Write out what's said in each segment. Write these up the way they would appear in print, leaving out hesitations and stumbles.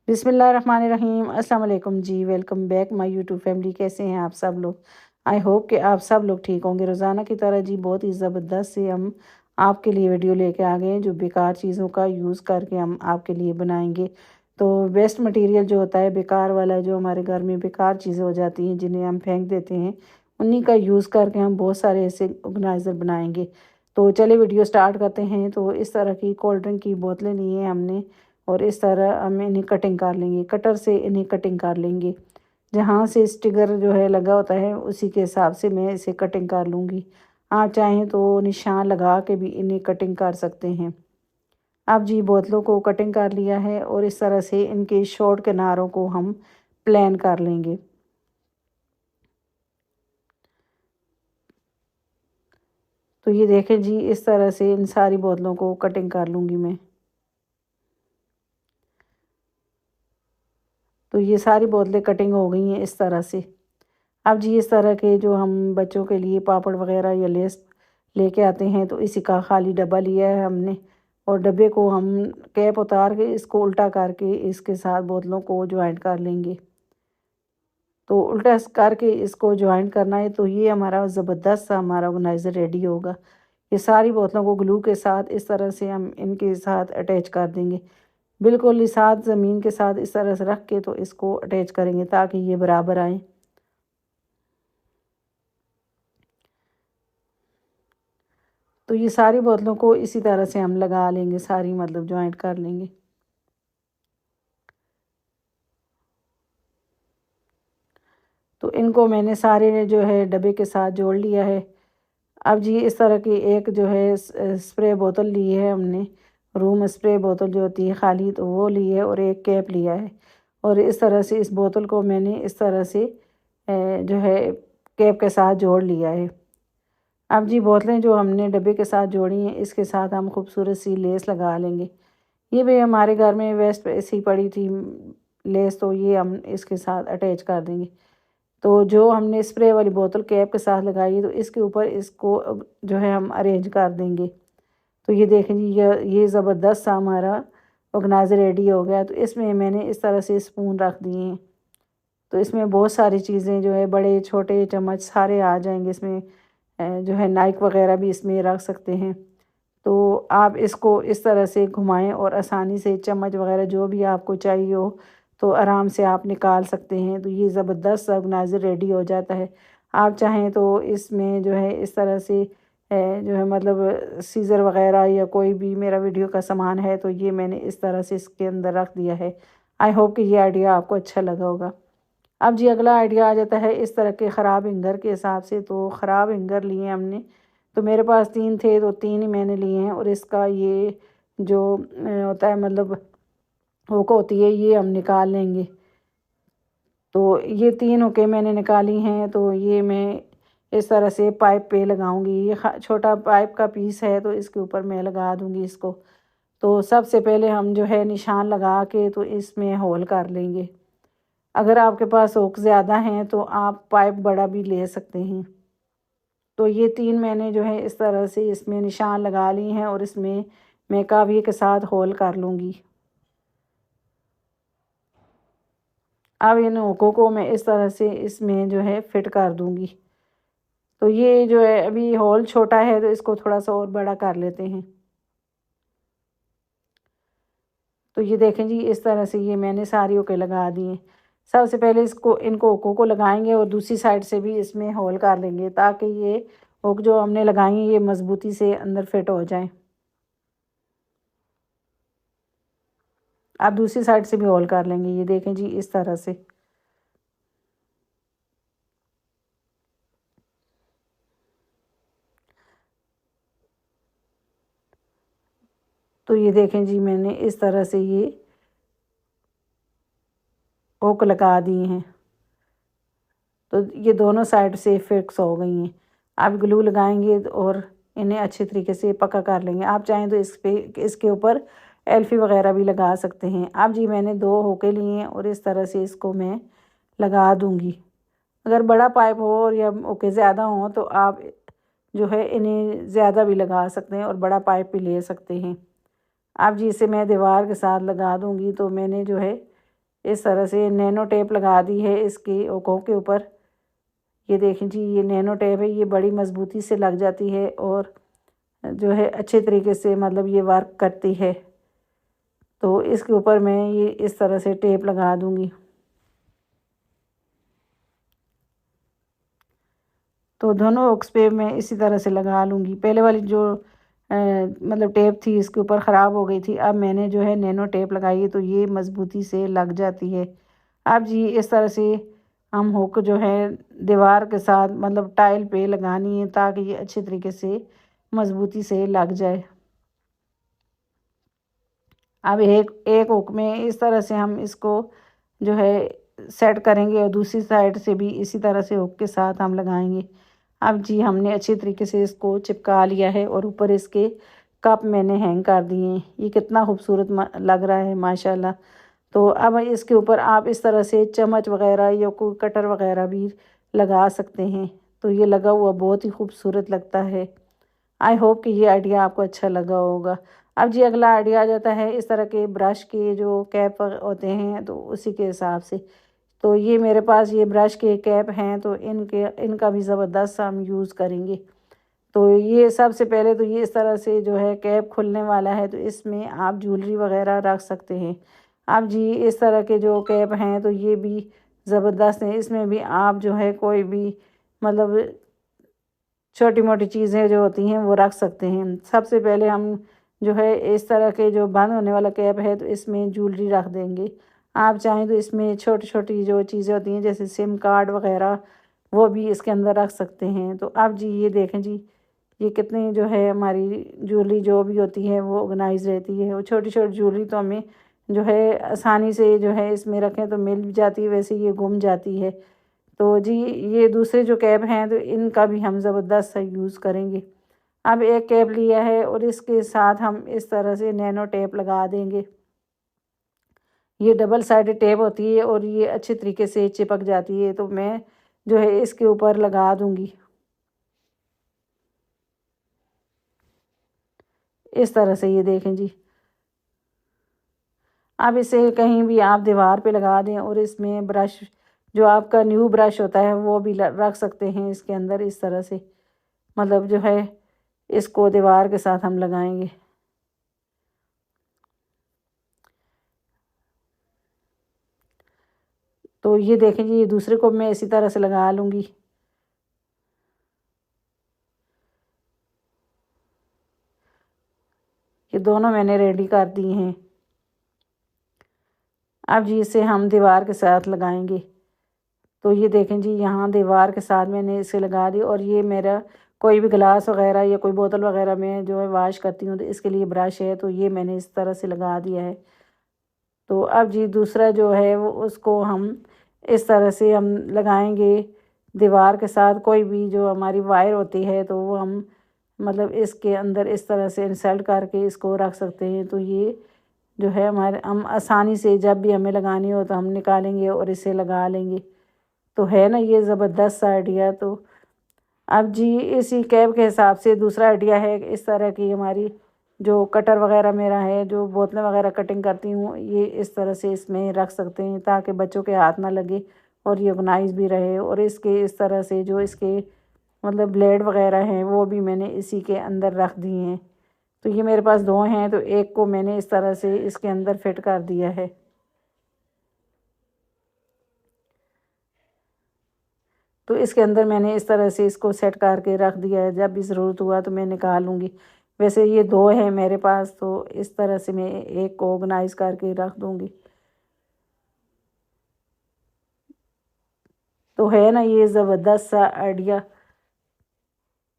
बिस्मिल्लाहिर्रहमानिर्रहीम। अस्सलाम वालेकुम जी। Welcome back my YouTube family. कैसे हैं आप सब लोग? आई होप कि आप सब लोग ठीक होंगे। रोज़ाना की तरह जी बहुत ही ज़बरदस्त से हम आपके लिए वीडियो लेके आ गए हैं जो बेकार चीज़ों का यूज़ करके हम आपके लिए बनाएंगे। तो वेस्ट मटेरियल जो होता है बेकार वाला, जो हमारे घर में बेकार चीज़ें हो जाती हैं जिन्हें हम फेंक देते हैं, उन्हीं का यूज़ करके हम बहुत सारे ऐसे ऑर्गेनाइज़र बनाएंगे। तो चलिए वीडियो स्टार्ट करते हैं। तो इस तरह की कोल्ड ड्रिंक की बोतलें ली हैं हमने और इस तरह हम इन्हें कटिंग कर लेंगे। कटर से इन्हें कटिंग कर लेंगे। जहाँ से स्टिकर जो है लगा होता है उसी के हिसाब से मैं इसे कटिंग कर लूँगी। आप चाहें तो निशान लगा के भी इन्हें कटिंग कर सकते हैं। अब जी बोतलों को कटिंग कर लिया है और इस तरह से इनके शॉर्ट किनारों को हम प्लेन कर लेंगे। तो ये देखें जी, इस तरह से इन सारी बोतलों को कटिंग कर लूँगी मैं। तो ये सारी बोतलें कटिंग हो गई हैं इस तरह से। अब जी इस तरह के जो हम बच्चों के लिए पापड़ वगैरह या लेस लेके आते हैं तो इसी का खाली डब्बा लिया है हमने और डब्बे को हम कैप उतार के इसको उल्टा करके इसके साथ बोतलों को ज्वाइंट कर लेंगे। तो उल्टा करके इसको ज्वाइंट करना है तो ये हमारा ज़बरदस्त सा हमारा ऑर्गेनाइज़र रेडी होगा। ये सारी बोतलों को ग्लू के साथ इस तरह से हम इनके साथ अटैच कर देंगे। बिल्कुल ही साथ ज़मीन के साथ इस तरह से रख के तो इसको अटैच करेंगे ताकि ये बराबर आए। तो ये सारी बोतलों को इसी तरह से हम लगा लेंगे, सारी मतलब जॉइंट कर लेंगे। तो इनको मैंने सारे ने जो है डब्बे के साथ जोड़ लिया है। अब जी इस तरह की एक जो है स्प्रे बोतल ली है हमने, रूम स्प्रे बोतल जो होती है खाली, तो वो ली है और एक कैप लिया है और इस तरह से इस बोतल को मैंने इस तरह से जो है कैप के साथ जोड़ लिया है। अब जी बोतलें जो हमने डब्बे के साथ जोड़ी हैं इसके साथ हम खूबसूरत सी लेस लगा लेंगे। ये भी हमारे घर में वेस्ट ऐसी पड़ी थी लेस, तो ये हम इसके साथ अटैच कर देंगे। तो जो हमने स्प्रे वाली बोतल कैप के साथ लगाई है तो इसके ऊपर इसको जो है हम अरेंज कर देंगे। तो ये देखें जी, ये ज़बरदस्त सा हमारा ऑर्गेनाइज़र रेडी हो गया। तो इसमें मैंने इस तरह से स्पून रख दिए हैं। तो इसमें बहुत सारी चीज़ें जो है बड़े छोटे चम्मच सारे आ जाएंगे इसमें। जो है नाइक वगैरह भी इसमें रख सकते हैं। तो आप इसको इस तरह से घुमाएं और आसानी से चम्मच वगैरह जो भी आपको चाहिए हो तो आराम से आप निकाल सकते हैं। तो ये ज़बरदस्त ऑर्गेनाइज़र रेडी हो जाता है। आप चाहें तो इसमें जो है इस तरह से जो है मतलब सीज़र वगैरह या कोई भी मेरा वीडियो का सामान है तो ये मैंने इस तरह से इसके अंदर रख दिया है। आई होप कि ये आइडिया आपको अच्छा लगा होगा। अब जी अगला आइडिया आ जाता है इस तरह के ख़राब हैंगर के हिसाब से। तो ख़राब हैंगर लिए हमने, तो मेरे पास 3 थे तो 3 ही मैंने लिए हैं और इसका ये जो होता है मतलब हुक होती है ये हम निकाल लेंगे। तो ये 3 हुकें मैंने निकाली हैं। तो ये मैं इस तरह से पाइप पे लगाऊंगी। ये छोटा पाइप का पीस है तो इसके ऊपर मैं लगा दूंगी इसको। तो सबसे पहले हम जो है निशान लगा के तो इसमें होल कर लेंगे। अगर आपके पास हुक ज़्यादा हैं तो आप पाइप बड़ा भी ले सकते हैं। तो ये 3 मैंने जो है इस तरह से इसमें निशान लगा ली हैं और इसमें मैं काविये के साथ होल कर लूँगी। अब इन हुकों को मैं इस तरह से इसमें जो है फिट कर दूँगी। तो ये जो है अभी होल छोटा है तो इसको थोड़ा सा और बड़ा कर लेते हैं। तो ये देखें जी, इस तरह से ये मैंने सारी हुकें लगा दी हैं। सबसे पहले इसको इनको हुकों को लगाएंगे और दूसरी साइड से भी इसमें होल कर लेंगे ताकि ये हुक जो हमने लगाई हैं ये मज़बूती से अंदर फिट हो जाएं। आप दूसरी साइड से भी होल कर लेंगे। ये देखें जी, इस तरह से। तो ये देखें जी, मैंने इस तरह से ये हुक लगा दी हैं। तो ये दोनों साइड से फिक्स हो गई हैं। आप ग्लू लगाएंगे और इन्हें अच्छे तरीके से पक्का कर लेंगे। आप चाहें तो इसके ऊपर एल्फी वगैरह भी लगा सकते हैं। अब जी मैंने 2 होके लिए हैं और इस तरह से इसको मैं लगा दूंगी। अगर बड़ा पाइप हो और या ओके ज़्यादा हो तो आप जो है इन्हें ज़्यादा भी लगा सकते हैं और बड़ा पाइप भी ले सकते हैं। अब जी इसे मैं दीवार के साथ लगा दूंगी। तो मैंने जो है इस तरह से नैनो टेप लगा दी है इसकी ओकों के ऊपर। ये देखें जी, ये नैनो टेप है, ये बड़ी मज़बूती से लग जाती है और जो है अच्छे तरीके से मतलब ये वर्क करती है। तो इसके ऊपर मैं ये इस तरह से टेप लगा दूंगी। तो दोनों हुक्स पे मैं इसी तरह से लगा लूँगी। पहले वाली जो मतलब टेप थी इसके ऊपर ख़राब हो गई थी, अब मैंने जो है नैनो टेप लगाई है तो ये मज़बूती से लग जाती है। अब जी इस तरह से हम हुक जो है दीवार के साथ मतलब टाइल पे लगानी है ताकि ये अच्छे तरीके से मज़बूती से लग जाए। अब एक एक हुक में इस तरह से हम इसको जो है सेट करेंगे और दूसरी साइड से भी इसी तरह से हुक के साथ हम लगाएंगे। अब जी हमने अच्छी तरीके से इसको चिपका लिया है और ऊपर इसके कप मैंने हैंग कर दिए हैं। ये कितना खूबसूरत लग रहा है माशाल्लाह। तो अब इसके ऊपर आप इस तरह से चम्मच वगैरह या कोई कटर वगैरह भी लगा सकते हैं। तो ये लगा हुआ बहुत ही खूबसूरत लगता है। आई होप कि ये आइडिया आपको अच्छा लगा होगा। अब जी अगला आइडिया आ जाता है इस तरह के ब्रश के जो कैप होते हैं तो उसी के हिसाब से। तो ये मेरे पास ये ब्रश के कैप हैं तो इनका भी ज़बरदस्त हम यूज़ करेंगे। तो ये सबसे पहले तो ये इस तरह से जो है कैप खुलने वाला है तो इसमें आप ज्वेलरी वगैरह रख सकते हैं। अब जी इस तरह के जो कैप हैं तो ये भी ज़बरदस्त हैं, इसमें भी आप जो है कोई भी मतलब छोटी मोटी चीज़ें जो होती हैं वो रख सकते हैं। सबसे पहले हम जो है इस तरह के जो बंद होने वाला कैप है तो इसमें ज्वेलरी रख देंगे। आप चाहें तो इसमें छोटी छोटी जो चीज़ें होती हैं जैसे सिम कार्ड वगैरह वो भी इसके अंदर रख सकते हैं। तो अब जी ये देखें जी, ये कितनी जो है हमारी ज्वेलरी जो भी होती है वो ऑर्गेनाइज रहती है। और छोटी छोटी ज्वेलरी तो हमें जो है आसानी से जो है इसमें रखें तो मिल भी जाती है, वैसे ये गुम जाती है। तो जी ये दूसरे जो कैप हैं तो इनका भी हम ज़बरदस्त सा यूज़ करेंगे। अब एक कैप लिया है और इसके साथ हम इस तरह से नैनो टेप लगा देंगे। ये डबल साइडेड टेप होती है और ये अच्छे तरीके से चिपक जाती है तो मैं जो है इसके ऊपर लगा दूंगी इस तरह से। ये देखें जी, अब इसे कहीं भी आप दीवार पे लगा दें और इसमें ब्रश जो आपका न्यू ब्रश होता है वो भी रख सकते हैं इसके अंदर इस तरह से। मतलब जो है इसको दीवार के साथ हम लगाएंगे। तो ये देखें जी, ये दूसरे को मैं इसी तरह से लगा लूँगी। ये दोनों मैंने रेडी कर दिए हैं। अब जी इसे हम दीवार के साथ लगाएंगे। तो ये देखें जी, यहाँ दीवार के साथ मैंने इसे लगा दी और ये मेरा कोई भी गिलास वगैरह या कोई बोतल वगैरह में जो है वॉश करती हूँ तो इसके लिए ब्रश है तो ये मैंने इस तरह से लगा दिया है। तो अब जी दूसरा जो है वो उसको हम इस तरह से हम लगाएंगे दीवार के साथ। कोई भी जो हमारी वायर होती है तो वो हम मतलब इसके अंदर इस तरह से इंसर्ट करके इसको रख सकते हैं। तो ये जो है हमारे हम आसानी से जब भी हमें लगानी हो तो हम निकालेंगे और इसे लगा लेंगे। तो है ना ये ज़बरदस्त आइडिया। तो अब जी इसी कैब के हिसाब से दूसरा आइडिया है कि इस तरह की हमारी जो कटर वगैरह मेरा है जो बोतलें वगैरह कटिंग करती हूँ ये इस तरह से इसमें रख सकते हैं ताकि बच्चों के हाथ ना लगे और ये ऑर्गेनाइज भी रहे। और इसके इस तरह से जो इसके मतलब ब्लेड वगैरह हैं वो भी मैंने इसी के अंदर रख दिए हैं। तो ये मेरे पास दो हैं तो एक को मैंने इस तरह से इसके अंदर फिट कर दिया है। तो इसके अंदर मैंने इस तरह से इसको सेट करके रख दिया है, जब भी ज़रूरत हुआ तो मैं निकाल लूँगी। वैसे ये दो है मेरे पास तो इस तरह से मैं एक को ऑर्गेनाइज करके रख दूँगी। तो है ना ये ज़बरदस्त सा आइडिया।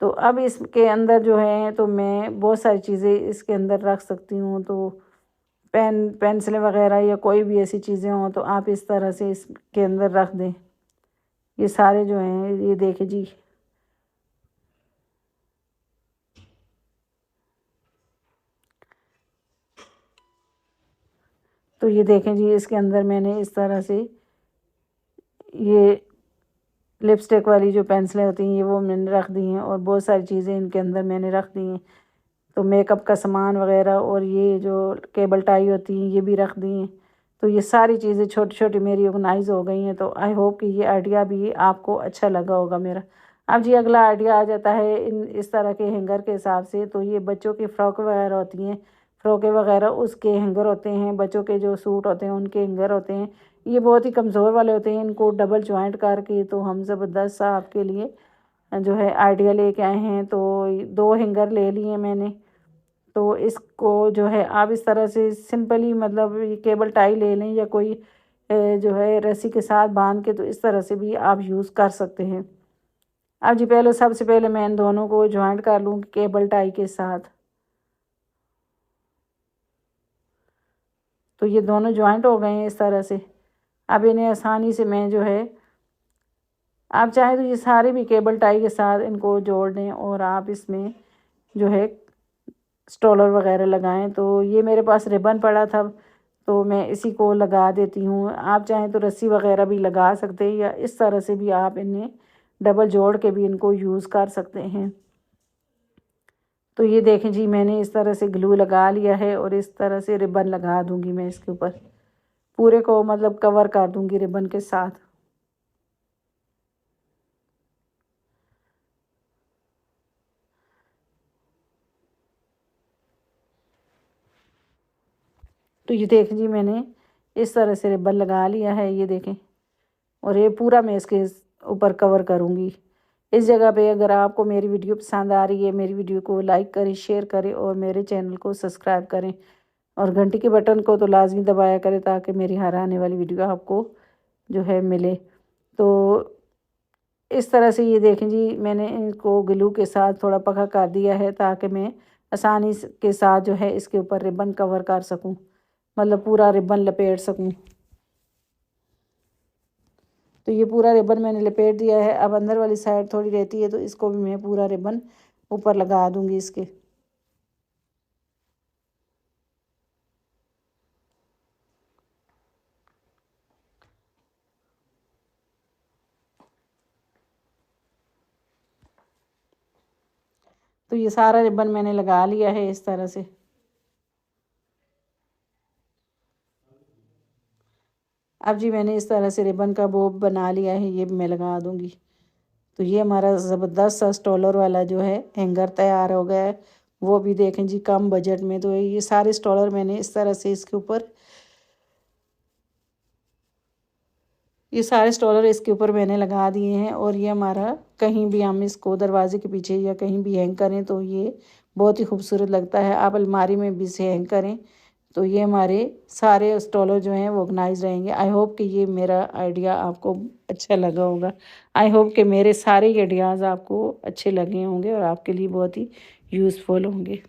तो अब इसके अंदर जो है तो मैं बहुत सारी चीज़ें इसके अंदर रख सकती हूँ। तो पेंसिलें वगैरह या कोई भी ऐसी चीज़ें हों तो आप इस तरह से इसके अंदर रख दें। ये सारे जो हैं ये देखिए जी। तो ये देखें जी, इसके अंदर मैंने इस तरह से ये लिपस्टिक वाली जो पेंसिलें होती हैं ये वो मैंने रख दी हैं और बहुत सारी चीज़ें इनके अंदर मैंने रख दी हैं। तो मेकअप का सामान वगैरह और ये जो केबल टाई होती हैं ये भी रख दी हैं। तो ये सारी चीज़ें छोटी छोटी मेरी ऑर्गेनाइज हो गई हैं। तो आई होप कि ये आइडिया भी आपको अच्छा लगा होगा मेरा। अब जी अगला आइडिया आ जाता है इस तरह के हैंगर के हिसाब से। तो ये बच्चों की फ़्रॉक वगैरह होती हैं, फ़्रॉकें वगैरह, उसके हैंगर होते हैं। बच्चों के जो सूट होते हैं उनके हैंगर होते हैं। ये बहुत ही कमज़ोर वाले होते हैं, इनको डबल जॉइंट करके तो हम ज़बरदस्त सा आपके लिए जो है आइडिया लेके आए हैं। तो 2 हैंगर ले लिए मैंने। तो इसको जो है आप इस तरह से सिंपली, मतलब ये केबल टाई ले लें या कोई जो है रस्सी के साथ बांध के, तो इस तरह से भी आप यूज़ कर सकते हैं। अब जी पहले, सबसे पहले मैं इन दोनों को ज्वाइंट कर लूँ केबल टाई के साथ। तो ये दोनों ज्वाइंट हो गए हैं इस तरह से। अब इन्हें आसानी से मैं जो है, आप चाहें तो ये सारे भी केबल टाई के साथ इनको जोड़ दें और आप इसमें जो है स्टॉलर वगैरह लगाएं। तो ये मेरे पास रिबन पड़ा था, तो मैं इसी को लगा देती हूँ। आप चाहें तो रस्सी वगैरह भी लगा सकते हैं, या इस तरह से भी आप इन्हें डबल जोड़ के भी इनको यूज़ कर सकते हैं। तो ये देखें जी, मैंने इस तरह से ग्लू लगा लिया है और इस तरह से रिबन लगा दूँगी मैं इसके ऊपर। पूरे को मतलब कवर कर दूँगी रिबन के साथ। तो ये देखें जी, मैंने इस तरह से रिबन लगा लिया है, ये देखें। और ये पूरा मैं इसके ऊपर कवर करूँगी। इस जगह पे अगर आपको मेरी वीडियो पसंद आ रही है, मेरी वीडियो को लाइक करें, शेयर करें और मेरे चैनल को सब्सक्राइब करें और घंटी के बटन को तो लाजमी दबाया करें, ताकि मेरी हर आने वाली वीडियो आपको जो है मिले। तो इस तरह से ये देखें जी, मैंने इनको ग्लू के साथ थोड़ा पक्का कर दिया है, ताकि मैं आसानी के साथ जो है इसके ऊपर रिबन कवर कर सकूँ, मतलब पूरा रिबन लपेट सकूँ। तो ये पूरा रिबन मैंने लपेट दिया है। अब अंदर वाली साइड थोड़ी रहती है, तो इसको भी मैं पूरा रिबन ऊपर लगा दूँगी इसके। तो ये सारा रिबन मैंने लगा लिया है इस तरह से। अब जी मैंने इस तरह से रिबन का बो बना लिया है, ये भी मैं लगा दूँगी। तो ये हमारा ज़बरदस्त सा स्टॉलर वाला जो है हैंगर तैयार हो गया है। वो भी देखें जी, कम बजट में। तो ये सारे स्टॉलर मैंने इस तरह से इसके ऊपर, ये सारे स्टॉलर इसके ऊपर मैंने लगा दिए हैं। और ये हमारा, कहीं भी हम इसको दरवाजे के पीछे या कहीं भी हैंग करें तो ये बहुत ही खूबसूरत लगता है। आप अलमारी में भी इसे हैंग करें तो ये हमारे सारे स्टॉलर जो हैं वो ऑर्गेनाइज रहेंगे। आई होप कि ये मेरा आइडिया आपको अच्छा लगा होगा। आई होप कि मेरे सारे आइडियाज़ आपको अच्छे लगे होंगे और आपके लिए बहुत ही यूज़फुल होंगे।